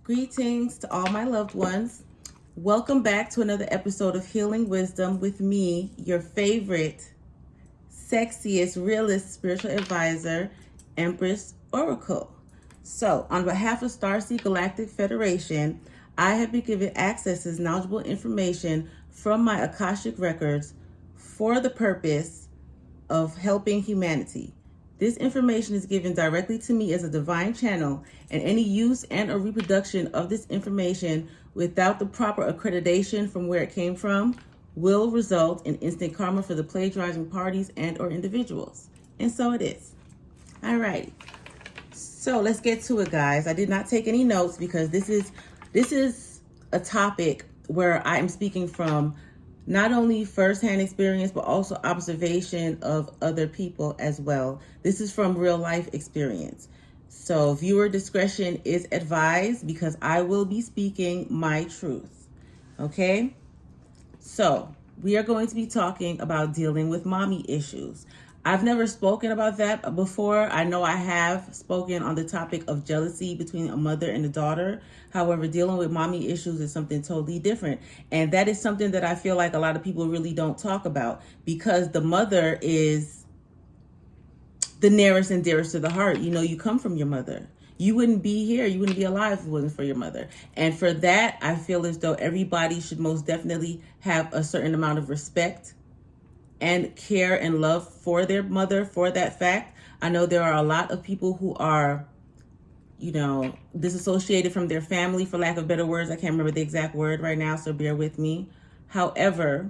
Greetings to all my loved ones. Welcome back to another episode of Healing Wisdom with me, your favorite, sexiest, realist spiritual advisor, Empress Oracle. So, on behalf of Starseed Galactic Federation, I have been given access to knowledgeable information from my Akashic records for the purpose of helping humanity. This information is given directly to me as a divine channel, and any use and or reproduction of this information without the proper accreditation from where it came from will result in instant karma for the plagiarizing parties and or individuals. And so it is. All right. So let's get to it, guys. I did not take any notes because this is a topic where I am speaking from not only firsthand experience, but also observation of other people as well. This is from real life experience. So viewer discretion is advised because I will be speaking my truth. Okay? So we are going to be talking about dealing with mommy issues. I've never spoken about that before. I know I have spoken on the topic of jealousy between a mother and a daughter. However, dealing with mommy issues is something totally different. And that is something that I feel like a lot of people really don't talk about because the mother is the nearest and dearest to the heart. You know, you come from your mother. You wouldn't be here. You wouldn't be alive if it wasn't for your mother. And for that, I feel as though everybody should most definitely have a certain amount of respect and care and love for their mother for that fact. I know there are a lot of people who are, disassociated from their family, for lack of better words. I can't remember the exact word right now, so bear with me. However,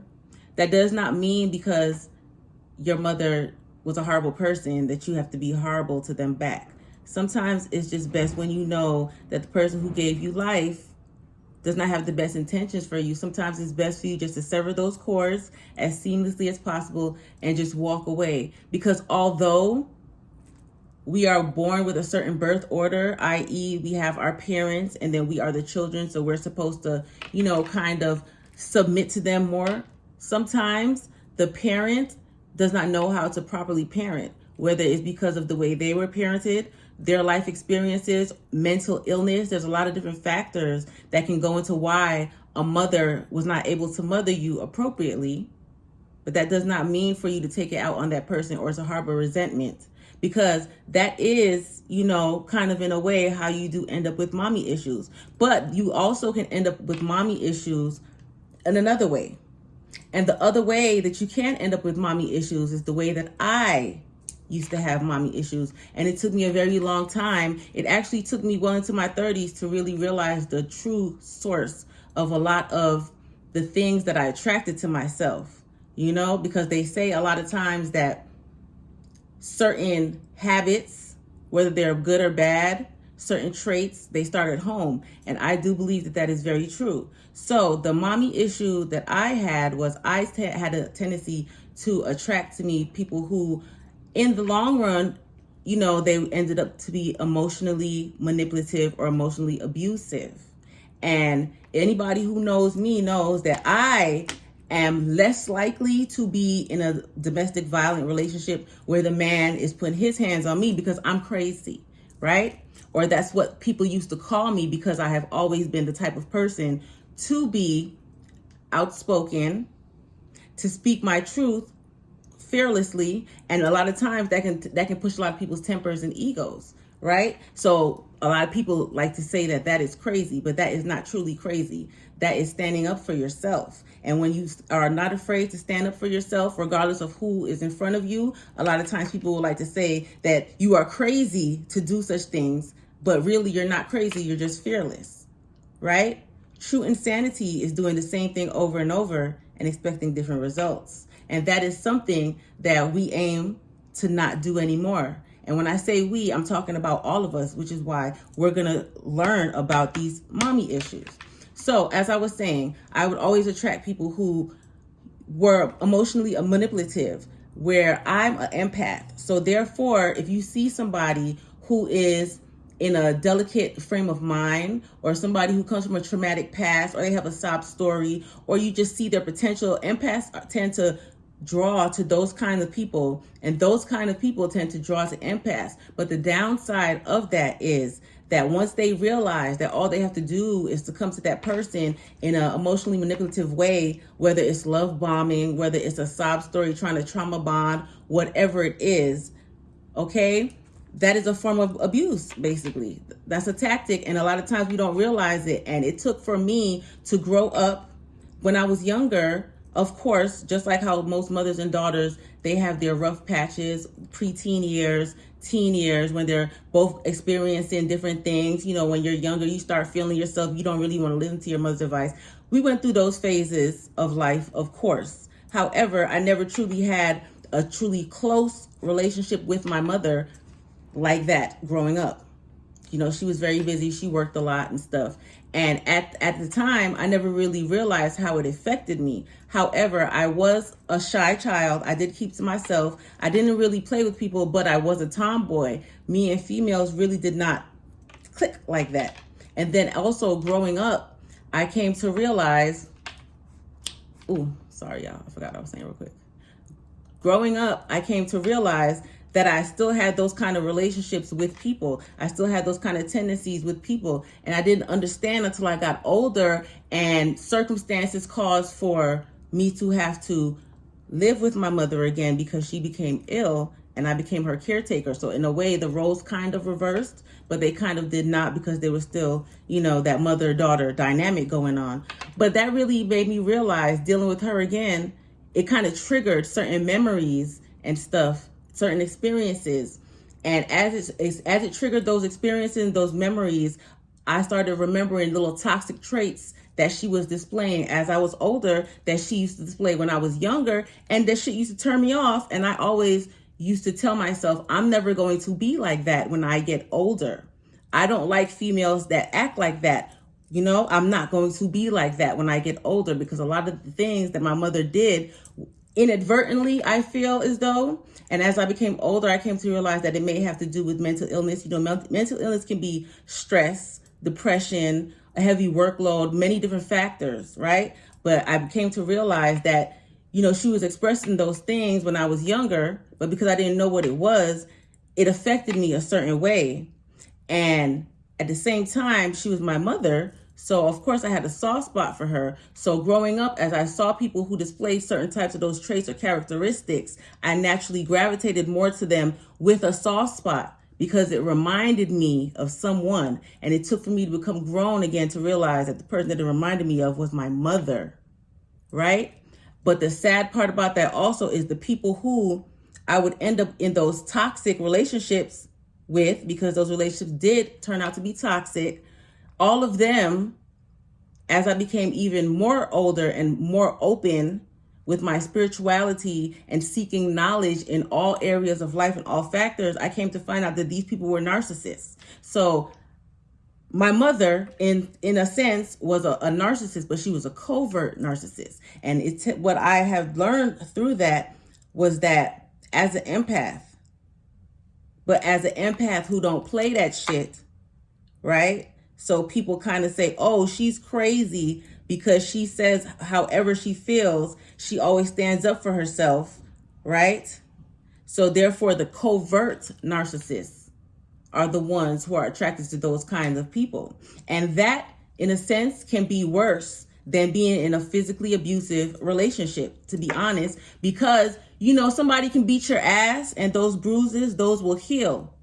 that does not mean because your mother was a horrible person that you have to be horrible to them back. Sometimes it's just best when you know that the person who gave you life does not have the best intentions for you. Sometimes it's best for you just to sever those cords as seamlessly as possible and just walk away. Because although we are born with a certain birth order, i.e. we have our parents and then we are the children, so we're supposed to, kind of submit to them more. Sometimes the parent does not know how to properly parent, whether it's because of the way they were parented, their life experiences, mental illness. There's a lot of different factors that can go into why a mother was not able to mother you appropriately. But that does not mean for you to take it out on that person or to harbor resentment, because that is, kind of in a way how you do end up with mommy issues. But you also can end up with mommy issues in another way. And the other way that you can end up with mommy issues is the way that I used to have mommy issues. And it took me a very long time. It actually took me well into my 30s to really realize the true source of a lot of the things that I attracted to myself, because they say a lot of times that certain habits, whether they're good or bad, certain traits, they start at home. And I do believe that that is very true. So the mommy issue that I had was I had a tendency to attract to me people who, in the long run, they ended up to be emotionally manipulative or emotionally abusive. And anybody who knows me knows that I am less likely to be in a domestic violent relationship where the man is putting his hands on me because I'm crazy, right? Or that's what people used to call me because I have always been the type of person to be outspoken, to speak my truth fearlessly, and a lot of times that can push a lot of people's tempers and egos, right? So a lot of people like to say that is crazy, but that is not truly crazy. That is standing up for yourself. And when you are not afraid to stand up for yourself, regardless of who is in front of you, a lot of times people will like to say that you are crazy to do such things, but really you're not crazy, you're just fearless, right? True insanity is doing the same thing over and over and expecting different results. And that is something that we aim to not do anymore. And when I say we, I'm talking about all of us, which is why we're going to learn about these mommy issues. So as I was saying, I would always attract people who were emotionally manipulative, where I'm an empath. So therefore, if you see somebody who is in a delicate frame of mind, or somebody who comes from a traumatic past, or they have a sob story, or you just see their potential, empaths tend to draw to those kind of people, and those kind of people tend to draw to empaths. But the downside of that is that once they realize that all they have to do is to come to that person in an emotionally manipulative way, whether it's love bombing, whether it's a sob story trying to trauma bond, whatever it is, okay, that is a form of abuse, basically. That's a tactic, and a lot of times we don't realize it. And it took for me to grow up when I was younger. Of course, just like how most mothers and daughters, they have their rough patches, preteen years, teen years, when they're both experiencing different things. You know, when you're younger, you start feeling yourself. You don't really want to listen to your mother's advice. We went through those phases of life, of course. However, I never truly had a truly close relationship with my mother like that growing up. You know, she was very busy. She worked a lot and stuff. And at the time, I never really realized how it affected me. However, I was a shy child. I did keep to myself. I didn't really play with people, but I was a tomboy. Me and females really did not click like that. And then also growing up, I came to realize, sorry, y'all. I forgot what I was saying real quick. Growing up, I came to realize that I still had those kind of relationships with people. I still had those kind of tendencies with people. And I didn't understand until I got older and circumstances caused for me to have to live with my mother again because she became ill and I became her caretaker. So in a way, the roles kind of reversed, but they kind of did not because there was still, you know, that mother-daughter dynamic going on. But that really made me realize dealing with her again, it kind of triggered certain memories and stuff, certain experiences. And as it triggered those experiences, those memories, I started remembering little toxic traits that she was displaying as I was older, that she used to display when I was younger, and that shit used to turn me off. And I always used to tell myself, I'm never going to be like that when I get older. I don't like females that act like that. You know, I'm not going to be like that when I get older, because a lot of the things that my mother did inadvertently, I feel as though, and as I became older, I came to realize that it may have to do with mental illness. You know, mental illness can be stress, depression, a heavy workload, many different factors, right? But I came to realize that, you know, she was expressing those things when I was younger, but because I didn't know what it was, it affected me a certain way. And at the same time, she was my mother. So of course I had a soft spot for her. So growing up, as I saw people who displayed certain types of those traits or characteristics, I naturally gravitated more to them with a soft spot because it reminded me of someone. And it took for me to become grown again to realize that the person that it reminded me of was my mother, right? But the sad part about that also is the people who I would end up in those toxic relationships with, because those relationships did turn out to be toxic. All of them, as I became even more older and more open with my spirituality and seeking knowledge in all areas of life and all factors, I came to find out that these people were narcissists. So my mother, in a sense, was a narcissist, but she was a covert narcissist. And what I have learned through that was that as an empath, but as an empath who don't play that shit, right? So people kind of say, oh, she's crazy because she says however she feels. She always stands up for herself, right? So therefore, the covert narcissists are the ones who are attracted to those kinds of people. And that, in a sense, can be worse than being in a physically abusive relationship, to be honest, because, you know, somebody can beat your ass and those bruises, those will heal.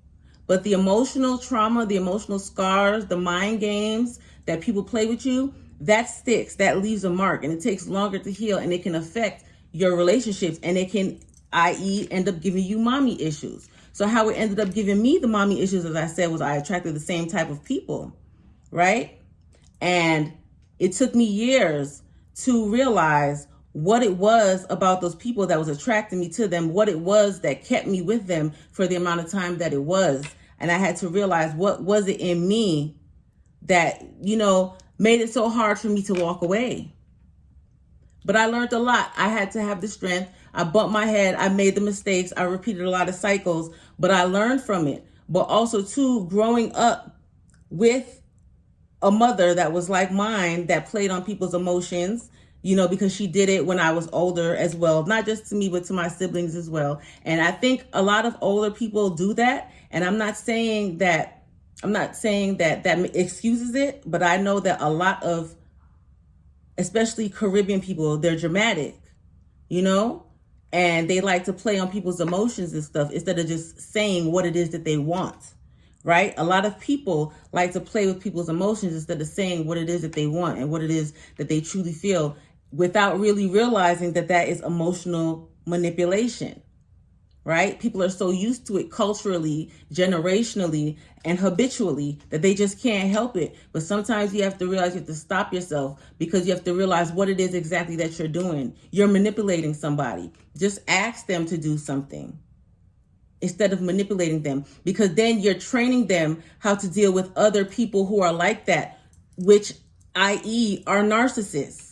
But the emotional trauma, the emotional scars, the mind games that people play with you, that sticks, that leaves a mark, and it takes longer to heal, and it can affect your relationships, and it can, i.e., end up giving you mommy issues. So how it ended up giving me the mommy issues, as I said, was I attracted the same type of people, right? And it took me years to realize what it was about those people that was attracting me to them, what it was that kept me with them for the amount of time that it was. And I had to realize what was it in me that, you know, made it so hard for me to walk away. But I learned a lot. I had to have the strength. I bumped my head. I made the mistakes. I repeated a lot of cycles, but I learned from it. But also, too, growing up with a mother that was like mine, that played on people's emotions, you know, because she did it when I was older as well, not just to me, but to my siblings as well. And I think a lot of older people do that. And I'm not saying that I'm not saying that that excuses it, but I know that a lot of, especially Caribbean people, they're dramatic, you know, and they like to play on people's emotions and stuff instead of just saying what it is that they want, right? A lot of people like to play with people's emotions instead of saying what it is that they want and what it is that they truly feel, without really realizing that that is emotional manipulation. Right? People are so used to it culturally, generationally, and habitually that they just can't help it. But sometimes you have to realize you have to stop yourself, because you have to realize what it is exactly that you're doing. You're manipulating somebody. Just ask them to do something instead of manipulating them, because then you're training them how to deal with other people who are like that, which, i.e., are narcissists.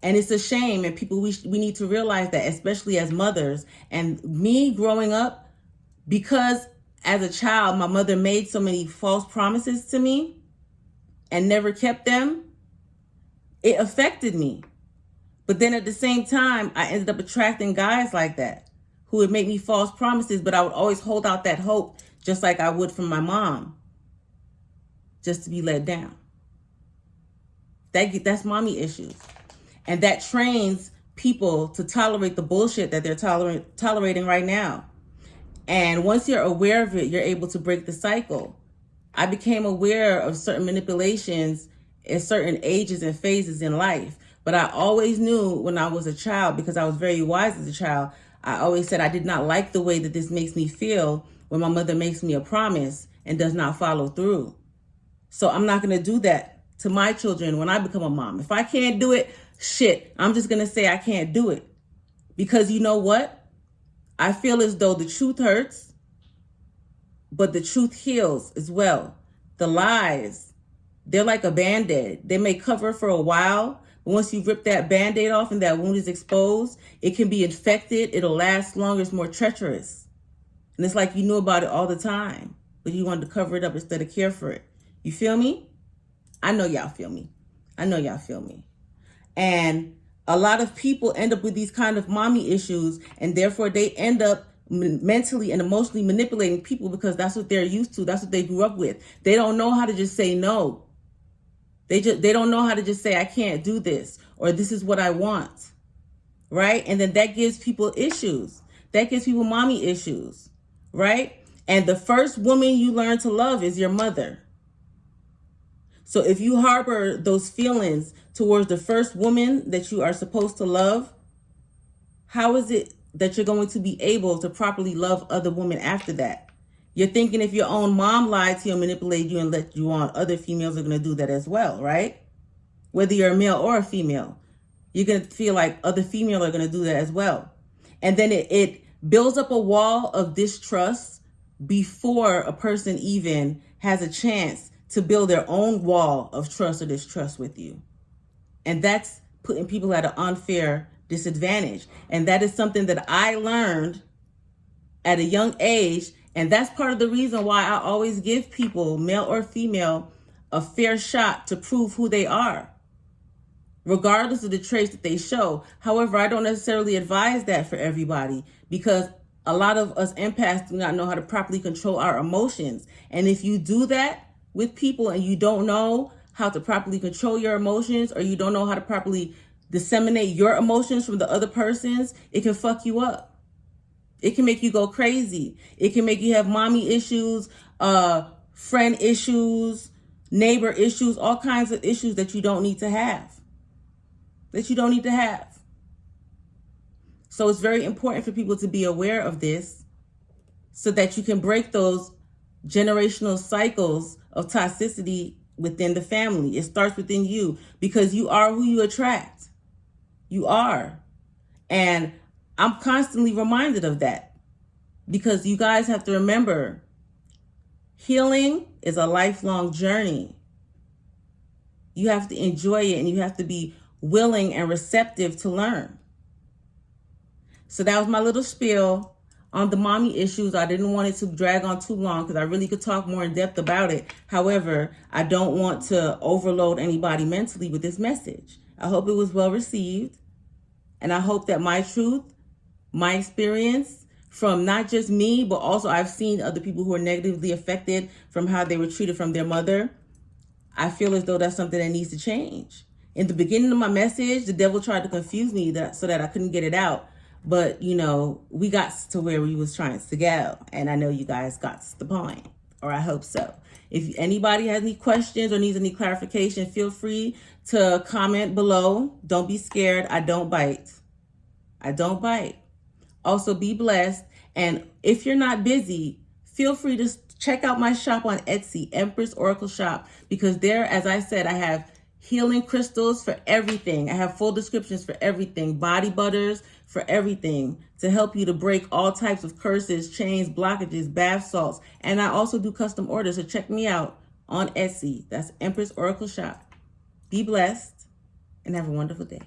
And it's a shame, and people, we need to realize that, especially as mothers. And me growing up, because as a child, my mother made so many false promises to me and never kept them, it affected me. But then at the same time, I ended up attracting guys like that who would make me false promises, but I would always hold out that hope, just like I would from my mom, just to be let down. That's mommy issues. And that trains people to tolerate the bullshit that they're tolerating right now. And once you're aware of it, you're able to break the cycle. I became aware of certain manipulations at certain ages and phases in life. But I always knew when I was a child, because I was very wise as a child, I always said I did not like the way that this makes me feel when my mother makes me a promise and does not follow through. So I'm not going to do that to my children when I become a mom. If I can't do it, shit, I'm just going to say I can't do it. Because you know what? I feel as though the truth hurts, but the truth heals as well. The lies, they're like a Band-Aid. They may cover for a while, but once you rip that Band-Aid off and that wound is exposed, it can be infected. It'll last longer. It's more treacherous. And it's like you knew about it all the time, but you wanted to cover it up instead of care for it. You feel me? I know y'all feel me. I know y'all feel me. And a lot of people end up with these kind of mommy issues, and therefore they end up mentally and emotionally manipulating people, because that's what they're used to. That's what they grew up with. They don't know how to just say no. They don't know how to just say, I can't do this, or this is what I want. Right? And then that gives people issues. That gives people mommy issues. Right? And the first woman you learn to love is your mother. So if you harbor those feelings towards the first woman that you are supposed to love, how is it that you're going to be able to properly love other women after that? You're thinking if your own mom lied to you and manipulated you and let you on, other females are going to do that as well, right? Whether you're a male or a female, you're going to feel like other females are going to do that as well. And then it builds up a wall of distrust before a person even has a chance to build their own wall of trust or distrust with you. And that's putting people at an unfair disadvantage. And that is something that I learned at a young age. And that's part of the reason why I always give people, male or female, a fair shot to prove who they are, regardless of the traits that they show. However, I don't necessarily advise that for everybody, because a lot of us empaths do not know how to properly control our emotions. And if you do that with people and you don't know how to properly control your emotions, or you don't know how to properly disseminate your emotions from the other person's, it can fuck you up. It can make you go crazy. It can make you have mommy issues, friend issues, neighbor issues, all kinds of issues that you don't need to have. So it's very important for people to be aware of this, so that you can break those generational cycles of toxicity within the family. It starts within you, because you are who you attract. You are. And I'm constantly reminded of that, because you guys have to remember, healing is a lifelong journey. You have to enjoy it, and you have to be willing and receptive to learn. So that was my little spiel on the mommy issues. I didn't want it to drag on too long, because I really could talk more in depth about it. However, I don't want to overload anybody mentally with this message. I hope it was well received. And I hope that my truth, my experience, from not just me, but also I've seen other people who are negatively affected from how they were treated from their mother. I feel as though that's something that needs to change. In the beginning of my message, the devil tried to confuse me so that I couldn't get it out. But, you know, we got to where we was trying to go. And I know you guys got the point, or I hope so. If anybody has any questions or needs any clarification, feel free to comment below. Don't be scared. I don't bite. I don't bite. Also, be blessed. And if you're not busy, feel free to check out my shop on Etsy, Empress Oracle Shop, because there, as I said, I have healing crystals for everything. I have full descriptions for everything, body butters for everything, to help you to break all types of curses, chains, blockages, bath salts. And I also do custom orders, so check me out on Etsy. That's Empress Oracle Shop. Be blessed and have a wonderful day.